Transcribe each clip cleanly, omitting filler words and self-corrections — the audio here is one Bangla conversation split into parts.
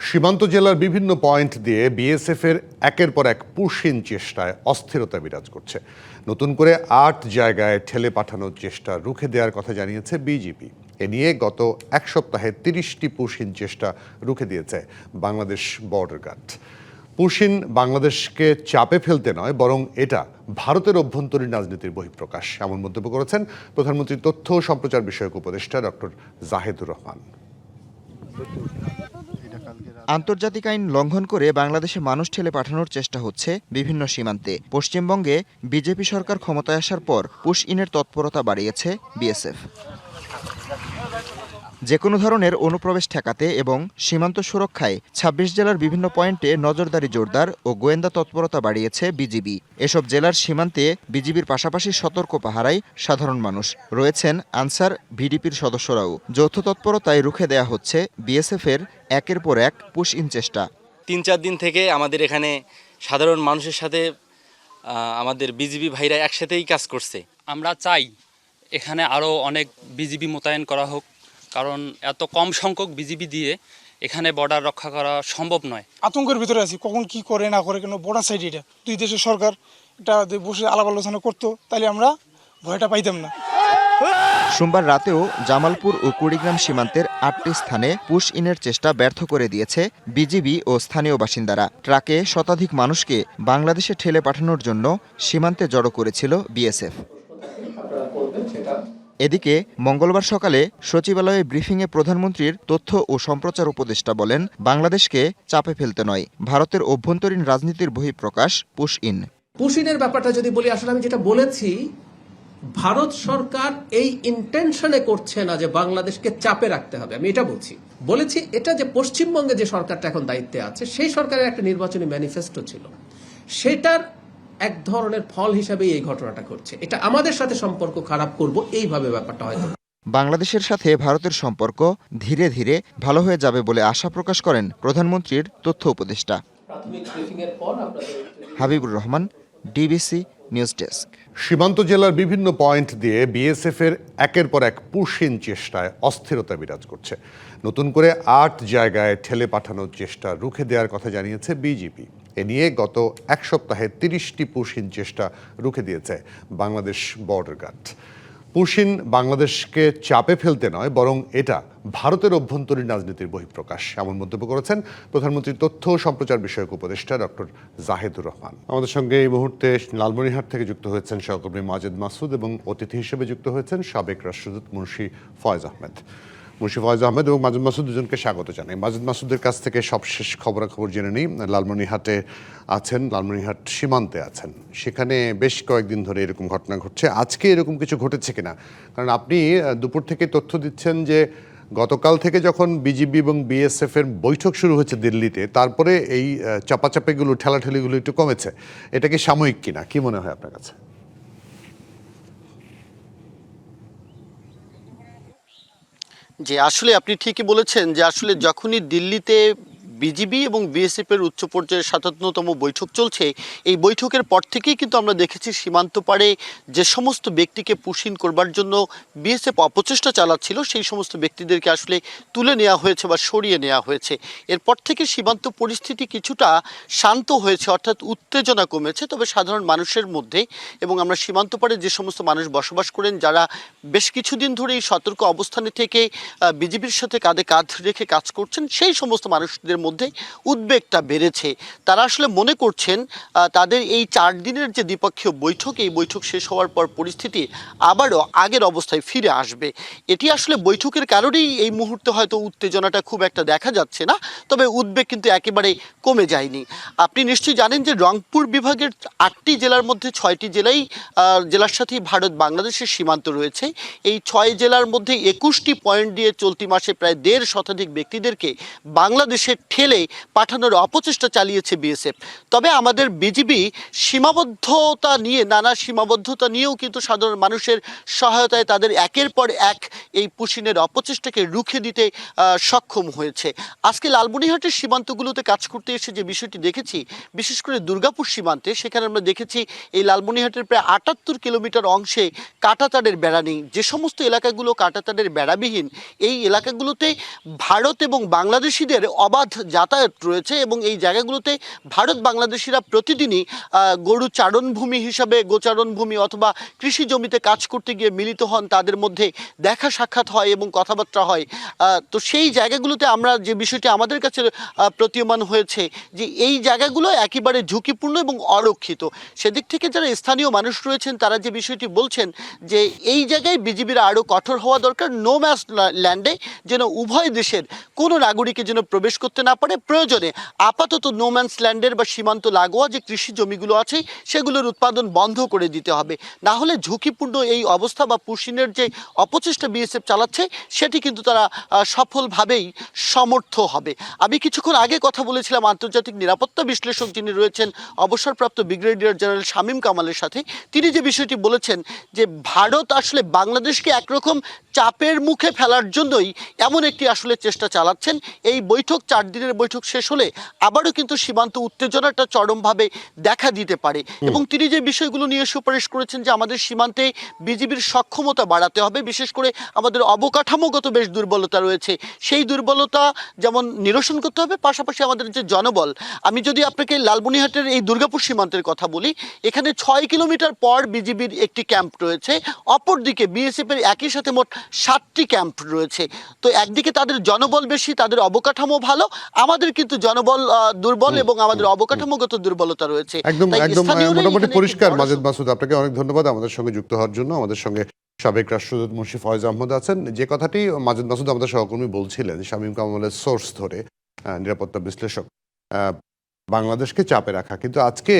সীমান্ত জেলার বিভিন্ন পয়েন্ট দিয়ে বিএসএফের একের পর এক পুশিন চেষ্টায় অস্থিরতা বিরাজ করছে। নতুন করে ৮ জায়গায় ঠেলে পাঠানোর চেষ্টা রুখে দেওয়ার কথা জানিয়েছে বিজিবি। এ নিয়ে গত এক সপ্তাহে ৩০টি পুশিন চেষ্টা রুখে দিয়েছে বাংলাদেশ বর্ডার গার্ড। পুশিন বাংলাদেশকে চাপে ফেলতে নয়, বরং এটা ভারতের অভ্যন্তরীণ রাজনীতির বহিঃপ্রকাশ, এমন মন্তব্য করেছেন প্রধানমন্ত্রীর তথ্য ও সম্প্রচার বিষয়ক উপদেষ্টা ডক্টর জাহেদুর রহমান। আন্তর্জাতিক আইন লঙ্ঘন করে বাংলাদেশে মানুষ ঠেলে পাঠানোর চেষ্টা হচ্ছে বিভিন্ন সীমান্তে। পশ্চিমবঙ্গে বিজেপি সরকার ক্ষমতায় আসার পর পুশ ইনের তৎপরতা বাড়িয়েছে বিএসএফ। যে কোনো ধরনের অনুপ্রবেশ ঠেকাতে এবং সীমান্ত সুরক্ষায় ২৬ জেলার বিভিন্ন পয়েন্টে নজরদারি জোরদার ও গোয়েন্দা তৎপরতা বাড়িয়েছে বিজিবি। এসব জেলার সীমান্তে বিজিবির পাশাপাশি সতর্ক পাহারায় সাধারণ মানুষ রয়েছেন। আনসার ভিডিপির সদস্যরাও। যৌথ তৎপরতায় রুখে দেয়া হচ্ছে বিএসএফের একের পর এক পুশ ইন চেষ্টা। ৩-৪ দিন থেকে আমাদের এখানে সাধারণ মানুষের সাথে আমাদের বিজিবি ভাইরা একসাথেই কাজ করছে। আমরা চাই এখানে আরও অনেক বিজিবি মোতায়েন করা হোক, কারণ এত কম সংখ্যক বিজিবি দিয়ে এখানে বর্ডার রক্ষা করা সম্ভব নয়। আতঙ্কের ভিতরে আছি, কখন কি করে না করে, কেন বর্ডার সাইড এটা দুই দেশের সরকার এটা বসে আলাপ আলোচনা করতো, তাহলে আমরা ভয়টা পাইতাম না। সোমবার রাতেও জামালপুর ও কুড়িগ্রাম সীমান্তের ৮টি স্থানে পুশ ইনের চেষ্টা ব্যর্থ করে দিয়েছে বিজিবি ও স্থানীয় বাসিন্দারা। ট্রাকে শতাধিক মানুষকে বাংলাদেশে ঠেলে পাঠানোর জন্য সীমান্তে জড়ো করেছিল বিএসএফ। এদিকে মঙ্গলবার সকালে সচিবালয়ে ব্রিফিংয়ে প্রধানমন্ত্রীর তথ্য ও সম্প্রচার উপদেষ্টা বলেন, বাংলাদেশকে চাপে ফেলতে নয়, ভারতের অভ্যন্তরীণ রাজনীতির বহিঃপ্রকাশ পুশ ইন। পুশ ইনের ব্যাপারটা যদি বলি, আসলে আমি যেটা বলেছি, ভারত সরকার এই ইন্টেনশনে করছে না যে বাংলাদেশকে চাপে রাখতে হবে। আমি এটা বলেছি এটা যে পশ্চিমবঙ্গে যে সরকারটা এখন দায়িত্বে আছে সেই সরকারের একটা নির্বাচনী ম্যানিফেস্টো ছিল, সেটার এক ধরনের ফল হিসাবে এই ঘটনাটা ঘটছে। এটা আমাদের সাথে সম্পর্ক খারাপ করব এইভাবে ব্যাপারটা হয়তো। বাংলাদেশের সাথে ভারতের সম্পর্ক ধীরে ধীরে ভালো হয়ে যাবে বলে আশা প্রকাশ করেন প্রধানমন্ত্রীর তথ্য উপদেষ্টা। Habibur Rahman, DBC news desk. সীমান্ত জেলার বিভিন্ন পয়েন্ট দিয়ে বিএসএফের একের পর এক পুশিন চেষ্টায় অস্থিরতা বিরাজ করছে। নতুন করে ৮ জায়গায় ঠেলে পাঠানোর চেষ্টা রুখে দেওয়ার কথা জানিয়েছে বিজিবি। এ নিয়ে গত এক সপ্তাহে ৩০টি পুশিন চেষ্টা রুখে দিয়েছে বাংলাদেশ বর্ডার গার্ড। পুশিন বাংলাদেশকে চাপে ফেলতে নয়, বরং এটা ভারতের অভ্যন্তরীণ রাজনীতির বহিঃপ্রকাশ, এমন মন্তব্য করেছেন প্রধানমন্ত্রীর তথ্য ও সম্প্রচার বিষয়ক উপদেষ্টা ডক্টর জাহেদুর রহমান। আমাদের সঙ্গে এই মুহূর্তে লালমনিরহাট থেকে যুক্ত হয়েছেন সহকর্মী মাজেদ মাসুদ এবং অতিথি হিসেবে যুক্ত হয়েছেন সাবেক রাষ্ট্রদূত মুন্সি ফয়েজ আহমেদ। মুন্সি ফয়েজ আহমেদ এবং মাজেদ মাসুদ দুজনকে স্বাগত জানাই। মাজেদ মাসুদের কাছ থেকে সবশেষ খবরাখবর জেনে নিই। লালমনিরহাটে আছেন, লালমনিরহাট সীমান্তে আছেন, সেখানে বেশ কয়েকদিন ধরে এরকম ঘটনা ঘটছে। আজকে এরকম কিছু ঘটেছে কিনা? কারণ আপনি দুপুর থেকে তথ্য দিচ্ছেন যে গতকাল থেকে যখন বিজিবি এবং বিএসএফ এর বৈঠক শুরু হয়েছে দিল্লিতে, তারপরে এই চাপাচাপিগুলো, ঠেলাঠেলিগুলো একটু কমেছে। এটা কি সাময়িক কিনা, কি মনে হয় আপনার কাছে? যে আসলে আপনি ঠিকই বলেছেন যে আসলে যখনই দিল্লিতে বিজিবি এবং বিএসএফ এর উচ্চ পর্যায়ের ৭৭তম বৈঠক চলছে, এই বৈঠকের পর থেকেই কিন্তু আমরা দেখেছি সীমান্ত পাড়ে যে সমস্ত ব্যক্তিকে পুশিন করবার জন্য বিএসএফ অপচেষ্টা চালাচ্ছিল, সেই সমস্ত ব্যক্তিদেরকে আসলে তুলে নেওয়া হয়েছে বা সরিয়ে নেওয়া হয়েছে। এরপর থেকে সীমান্ত পরিস্থিতি কিছুটা শান্ত হয়েছে, অর্থাৎ উত্তেজনা কমেছে। তবে সাধারণ মানুষের মধ্যে এবং আমরা সীমান্ত পাড়ে যে সমস্ত মানুষ বসবাস করেন, যারা বেশ কিছুদিন ধরে এই সতর্ক অবস্থানে থেকে বিজিবির সাথে কাঁধে কাঁধ রেখে কাজ করছেন, সেই সমস্ত মানুষদের মধ্যে উদ্বেগটা বেড়েছে। তারা আসলে মনে করছেন তাদের এই ৪ দিনের যে দ্বিপক্ষীয় বৈঠক, এই বৈঠক শেষ হওয়ার পর পরিস্থিতি আবারও আগের অবস্থায় ফিরে আসবে। এটি আসলে বৈঠকের কারণেই এই মুহূর্তে হয়তো উত্তেজনাটা খুব একটা দেখা যাচ্ছে না, তবে উদ্বেগ কিন্তু একেবারে কমে যায়নি। আপনি নিশ্চয়ই জানেন যে রংপুর বিভাগের ৮টি জেলার মধ্যে ৬টি জেলার সাথেই ভারত বাংলাদেশের সীমান্ত রয়েছে। এই ৬ জেলার মধ্যে ২১টি পয়েন্ট দিয়ে চলতি মাসে প্রায় ১.৫ শতাধিক ব্যক্তিদেরকে বাংলাদেশের ঠেলে পাঠানোর অপচেষ্টা চালিয়েছে বিএসএফ। তবে আমাদের বিজিবি নানা সীমাবদ্ধতা নিয়েও কিন্তু সাধারণ মানুষের সহায়তায় তাদের একের পর এক এই পুশিনের অপচেষ্টাকে রুখে দিতে সক্ষম হয়েছে। আজকে লালমনিরহাটের সীমান্তগুলোতে কাজ করতে এসে যে বিষয়টি দেখেছি, বিশেষ করে দুর্গাপুর সীমান্তে, সেখানে আমরা দেখেছি এই লালমনিরহাটের প্রায় ৭৮ কিলোমিটার অংশে কাঁটাতারের বেড়া নেই। যে সমস্ত এলাকাগুলো কাঁটাতারের বেড়াবিহীন, এই এলাকাগুলোতে ভারত এবং বাংলাদেশিদের অবাধ যাতায়াত রয়েছে এবং এই জায়গাগুলোতে ভারত বাংলাদেশিরা প্রতিদিনই গরু চারণভূমি হিসাবে, গোচারণভূমি অথবা কৃষি জমিতে কাজ করতে গিয়ে মিলিত হন, তাদের মধ্যে দেখা সাক্ষাৎ হয় এবং কথাবার্তা হয়। তো সেই জায়গাগুলোতে আমরা যে বিষয়টি আমাদের কাছে প্রতীয়মান হয়েছে যে এই জায়গাগুলো একেবারে ঝুঁকিপূর্ণ এবং অরক্ষিত। সেদিক থেকে যারা স্থানীয় মানুষ রয়েছেন তারা যে বিষয়টি বলছেন যে এই জায়গায় বিজিবির আরও কঠোর হওয়া দরকার। নো ম্যাচ ল্যান্ডে যেন উভয় দেশের কোনো নাগরিকে যেন প্রবেশ করতে না পারে। প্রয়োজনে আপাতত নো ম্যান্স ল্যান্ডের বা সীমান্ত লাগোয়া যে কৃষি জমিগুলো আছে সেগুলোর উৎপাদন বন্ধ করে দিতে হবে, না হলে ঝুঁকিপূর্ণ এই অবস্থা বা পুশিনের যে অপচেষ্টা বিএসএফ চালাচ্ছে সেটি কিন্তু তারা সফলভাবেই সমর্থ হবে। আমি কিছুক্ষণ আগে কথা বলেছিলাম আন্তর্জাতিক নিরাপত্তা বিশ্লেষক যিনি রয়েছেন অবসরপ্রাপ্ত ব্রিগেডিয়ার জেনারেল শামীম কামালের সাথে। তিনি যে বিষয়টি বলেছেন যে ভারত আসলে বাংলাদেশকে একরকম চাপের মুখে ফেলার জন্যই এমন একটি আসলে চেষ্টা চালাচ্ছেন। এই বৈঠক 4 দিনের বৈঠক শেষ হলে আবারও কিন্তু সীমান্ত উত্তেজনাটা চরমভাবে দেখা দিতে পারে এবং তিনি যে বিষয়গুলো নিয়ে সুপারিশ করেছেন যে আমাদের সীমান্তে বিজিবির সক্ষমতা বাড়াতে হবে, বিশেষ করে আমাদের অবকাঠামোগত বেশ দুর্বলতা রয়েছে, সেই দুর্বলতা যেমন নিরসন করতে হবে। পাশাপাশি আমাদের যে জনবল, আমি যদি আপনাকে লালমনিরহাটের এই দুর্গাপুর সীমান্তের কথা বলি, এখানে 6 কিলোমিটার পর বিজিবির একটি ক্যাম্প রয়েছে, অপরদিকে বিএসএফ এর একই সাথে মোট 7টি ক্যাম্প রয়েছে। তো একদিকে তাদের জনবল বেশি, তাদের অবকাঠামো ভালো, আমাদের কিন্তু জনবল দুর্বল এবং আমাদের অবকাঠামোগত দুর্বলতা রয়েছে। একদম তাই একদম স্থানীয়রাই মোটামুটি এখানে পরিষ্কার। একটি মাজেদ মাসুদ, আপনাকে অনেক ধন্যবাদ আমাদের সঙ্গে যুক্ত হওয়ার জন্য। আমাদের সঙ্গে সাবেক রাষ্ট্রদূত মুন্সি ফয়েজ আহমদ আছেন। যে কথাটি মাজেদ মাসুদ আমাদের সহকর্মী বলছিলেন, শামীম কামালের সোর্স ধরে, নিরাপত্তা বিশ্লেষক, বাংলাদেশকে চাপে রাখা, কিন্তু আজকে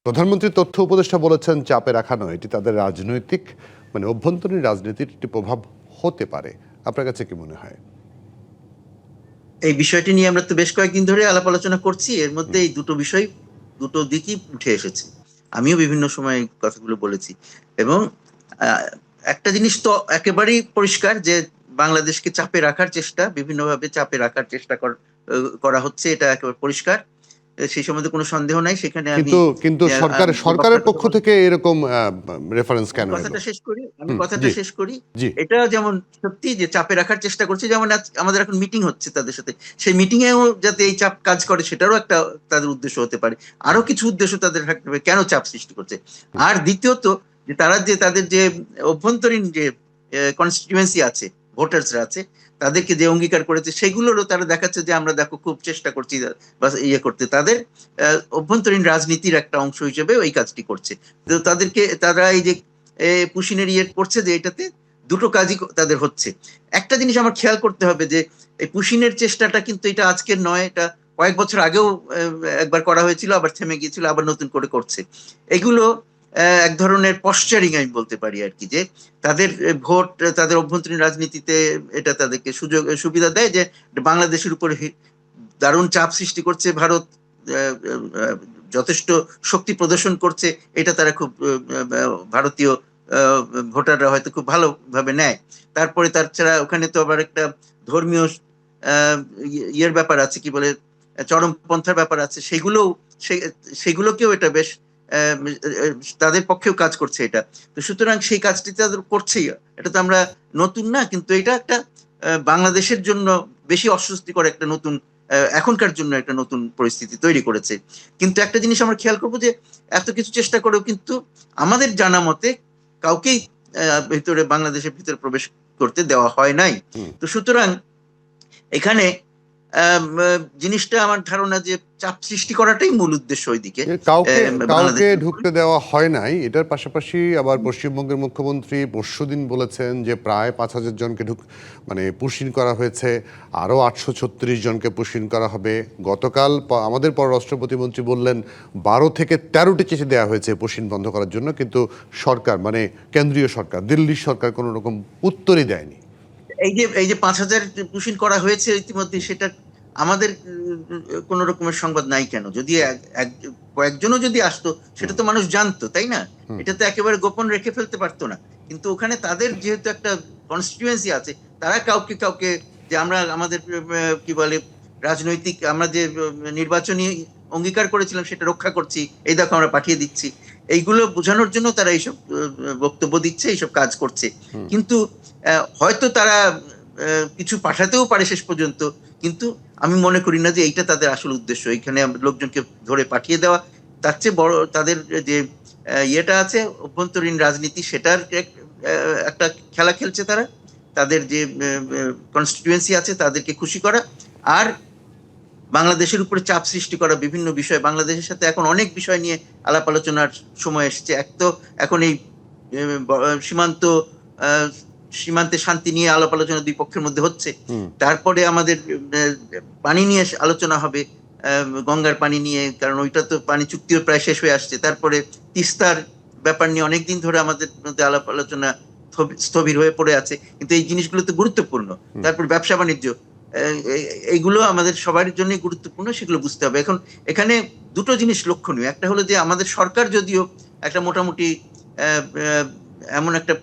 প্রধানমন্ত্রী তথ্য উপদেষ্টা বলেছেন চাপে রাখা নয়, এটি তাদের রাজনৈতিক মানে অভ্যন্তরীণ রাজনীতির একটি প্রভাব হতে পারে। আপনার কাছে কি মনে হয়? এই বিষয়টি নিয়ে আমরা তো বেশ কয়েকদিন ধরে আলাপ আলোচনা করছি, এর মধ্যে এই দুটো দিকই উঠে এসেছে। আমিও বিভিন্ন সময় কথাগুলো বলেছি এবং একটা জিনিস তো একেবারেই পরিষ্কার যে বাংলাদেশকে চাপে রাখার চেষ্টা, বিভিন্নভাবে চাপে রাখার চেষ্টা করা হচ্ছে, এটা একেবারে পরিষ্কার, সেই সম্বন্ধে কোনো সন্দেহ নাই। সেখানে কিন্তু সরকারের পক্ষ থেকে এরকম রেফারেন্স কেন? আমি কথাটা শেষ করি। এটা যেমন সত্যি যে চাপে রাখার চেষ্টা করছে, যেমন আমাদের এখন মিটিং হচ্ছে তাদের সাথে, সেই মিটিং এও যাতে এই চাপ কাজ করে সেটারও একটা তাদের উদ্দেশ্য হতে পারে, আরো কিছু উদ্দেশ্য তাদের থাকতে হবে কেন চাপ সৃষ্টি করছে। আর দ্বিতীয়ত যে তাদের যে অভ্যন্তরীণ যে কনস্টিটিউয়েন্সি আছে, ভোটার্সরা আছে, তাদেরকে যে অঙ্গীকার করেছে সেগুলোরও তারা দেখাচ্ছে যে আমরা দেখো খুব চেষ্টা করছি বা ইয়ে করতে, তাদের অভ্যন্তরীণ রাজনীতির একটা অংশ হিসেবে ওই কাজটি করছে। তো তারা এই যে পুশিনের ইয়ে করছে যে এটাতে দুটো কাজই তাদের হচ্ছে। একটা জিনিস আমার খেয়াল করতে হবে যে এই পুশিনের চেষ্টাটা কিন্তু এটা আজকের নয়, এটা কয়েক বছর আগেও একবার করা হয়েছিল, আবার থেমে গিয়েছিল, আবার নতুন করে করছে। এগুলো এক ধরনের পশ্চারিং আমি বলতে পারি আর কি, যে তাদের ভোট, তাদের অভ্যন্তরীণ রাজনীতিতে এটা তাদেরকে সুবিধা দেয় যে বাংলাদেশের উপরে দারুণ চাপ সৃষ্টি করছে ভারত, যথেষ্ট শক্তি প্রদর্শন করছে, এটা তারা খুব ভারতীয় ভোটাররা হয়তো খুব ভালোভাবে নেয়। তারপরে তাছাড়া ওখানে তো আবার একটা ধর্মীয় ইয়ের ব্যাপার আছে, কি বলে চরমপন্থার ব্যাপার আছে, সেগুলোকেও এটা বেশ তাদের পক্ষেও কাজ করছে এটা। তো সুতরাং সেই কাজটি তাদের করছেই, এটা তো আমরা নতুন না, কিন্তু এটা একটা বাংলাদেশের জন্য বেশি অস্বস্তিকর একটা নতুন, এখনকার জন্য একটা নতুন পরিস্থিতি তৈরি করেছে। কিন্তু একটা জিনিস আমরা খেয়াল করবো যে এত কিছু চেষ্টা করেও কিন্তু আমাদের জানা মতে কাউকেই বাংলাদেশের ভিতরে প্রবেশ করতে দেওয়া হয় নাই। তো সুতরাং এখানে জিনিসটা আমার ধারণা যে চাপ সৃষ্টি করাটাই মূল উদ্দেশ্য ওইদিকে, কাউকে ঢুকতে দেওয়া হয় নাই। এটার পাশাপাশি আবার পশ্চিমবঙ্গের মুখ্যমন্ত্রী পরশুদিন বলেছেন যে প্রায় 5,000 জনকে পুশিন করা হয়েছে, আরও 836 জনকে পুশিন করা হবে। গতকাল আমাদের পররাষ্ট্র প্রতিমন্ত্রী বললেন 12 থেকে 13টি চিঠি দেওয়া হয়েছে পুশিন বন্ধ করার জন্য, কিন্তু সরকার মানে কেন্দ্রীয় সরকার, দিল্লির সরকার কোনো রকম উত্তরই দেয়নি। এই যে 5,000 পুশিন করা হয়েছে ইতিমধ্যে, সেটা আমাদের কোন রকমের সংবাদ নাই কেন? যদি কয়েকজনও যদি আসতো সেটা তো মানুষ জানতো, তাই না? এটা তো একেবারে গোপন রেখে ফেলতে পারতো না। কিন্তু ওখানে তাদের যেহেতু একটা কনস্টিটিউয়েন্সি আছে, তারা কাউকে যে আমরা আমাদের কি বলে রাজনৈতিক, আমরা যে নির্বাচনী অঙ্গীকার করেছিলাম সেটা রক্ষা করছি, এই দেখো আমরা পাঠিয়ে দিচ্ছি, এইগুলো বোঝানোর জন্য তারা এইসব বক্তব্য দিচ্ছে, এইসব কাজ করছে। কিন্তু হয়তো তারা কিছু পাঠাতেও পারে শেষ পর্যন্ত, কিন্তু আমি মনে করি না যে এইটা তাদের আসল উদ্দেশ্য। এখানে লোকজনকে ধরে পাঠিয়ে দেওয়া, তার চেয়ে বড় তাদের যে ইয়েটা আছে অভ্যন্তরীণ রাজনীতি, সেটার একটা খেলা খেলছে তারা। তাদের যে কনস্টিটিউয়েন্সি আছে তাদেরকে খুশি করা, আর বাংলাদেশের উপরে চাপ সৃষ্টি করা বিভিন্ন বিষয়। বাংলাদেশের সাথে এখন অনেক বিষয় নিয়ে আলাপ আলোচনার সময় এসেছে। এক তো এখন এই সীমান্তে শান্তি নিয়ে আলাপ আলোচনা দুই পক্ষের মধ্যে হচ্ছে। তারপরে আমাদের পানি নিয়ে আলোচনা হবে, গঙ্গার পানি নিয়ে, কারণ ওইটা তো পানি চুক্তিও প্রায় শেষ হয়ে আসছে। তারপরে তিস্তার ব্যাপার নিয়ে অনেকদিন ধরে আমাদের মধ্যে আলাপ আলোচনা স্থবির হয়ে পড়ে আছে, কিন্তু এই জিনিসগুলো তো গুরুত্বপূর্ণ। তারপর ব্যবসা বাণিজ্য, এইগুলো আমাদের সবার জন্য গুরুত্বপূর্ণ, সেগুলো বুঝতে হবে। এখন এখানে দুটো জিনিস লক্ষণীয়। একটা হলো যে আমাদের সরকার যদিও একটা মোটামুটি এমন একটা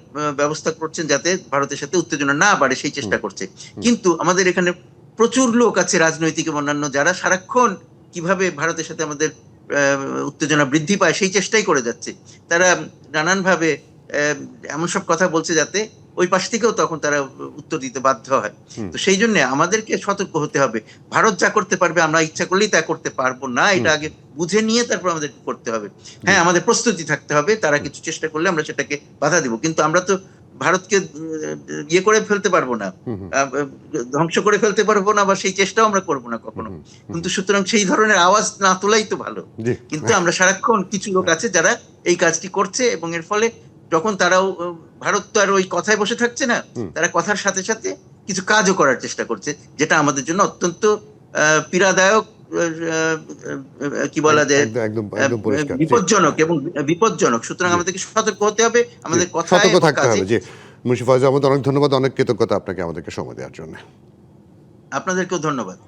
ব্যবস্থা করছেন যাতে ভারতের সাথে উত্তেজনা না বাড়ে, সেই চেষ্টা করছে। কিন্তু আমাদের এখানে প্রচুর লোক আছে রাজনৈতিক এবং অন্যান্য, যারা সারাক্ষণ কিভাবে ভারতের সাথে আমাদের উত্তেজনা বৃদ্ধি পায় সেই চেষ্টাই করে যাচ্ছে। তারা নানানভাবে এমন সব কথা বলছে যাতে ওই পাশ থেকেও তখন তারা উত্তর দিতে বাধ্য হয়। তো সেই জন্য আমাদেরকে সতর্ক হতে হবে। ভারত যা করতে পারবে আমরা ইচ্ছা করলেই তা করতে পারবো না, এটা আগে বুঝে নিয়ে তারপর আমাদের করতে হবে। হ্যাঁ, আমাদের প্রস্তুতি থাকতে হবে, তারা কিছু চেষ্টা করলে আমরা সেটাকে বাধা দিব, কিন্তু আমরা তো ভারতকে ইয়ে করে ফেলতে পারবো না, ধ্বংস করে ফেলতে পারবো না, বা সেই চেষ্টাও আমরা করবো না কখনো। কিন্তু সুতরাং সেই ধরনের আওয়াজ না তোলাই তো ভালো। কিন্তু আমরা সারাক্ষণ কিছু লোক আছে যারা এই কাজটি করছে, এবং এর ফলে যখন তারাও, ভারত তো আর ওই কথায় বসে থাকছে না, তারা কথার সাথে সাথে কিছু কাজও করার চেষ্টা করছে, যেটা আমাদের জন্য অত্যন্ত পীড়াদায়ক, কি বলা যায়, বিপজ্জনক এবং বিপজ্জনক। সুতরাং আমাদেরকে সতর্ক হতে হবে, আমাদের কথায় সতর্ক থাকতে কাজে। হবে। জি, মুন্সি ফয়জুল আহমদ, অনেক ধন্যবাদ, অনেক কৃতজ্ঞতা আপনাকে আমাদেরকে সময় দেওয়ার জন্য। আপনাদেরকেও ধন্যবাদ।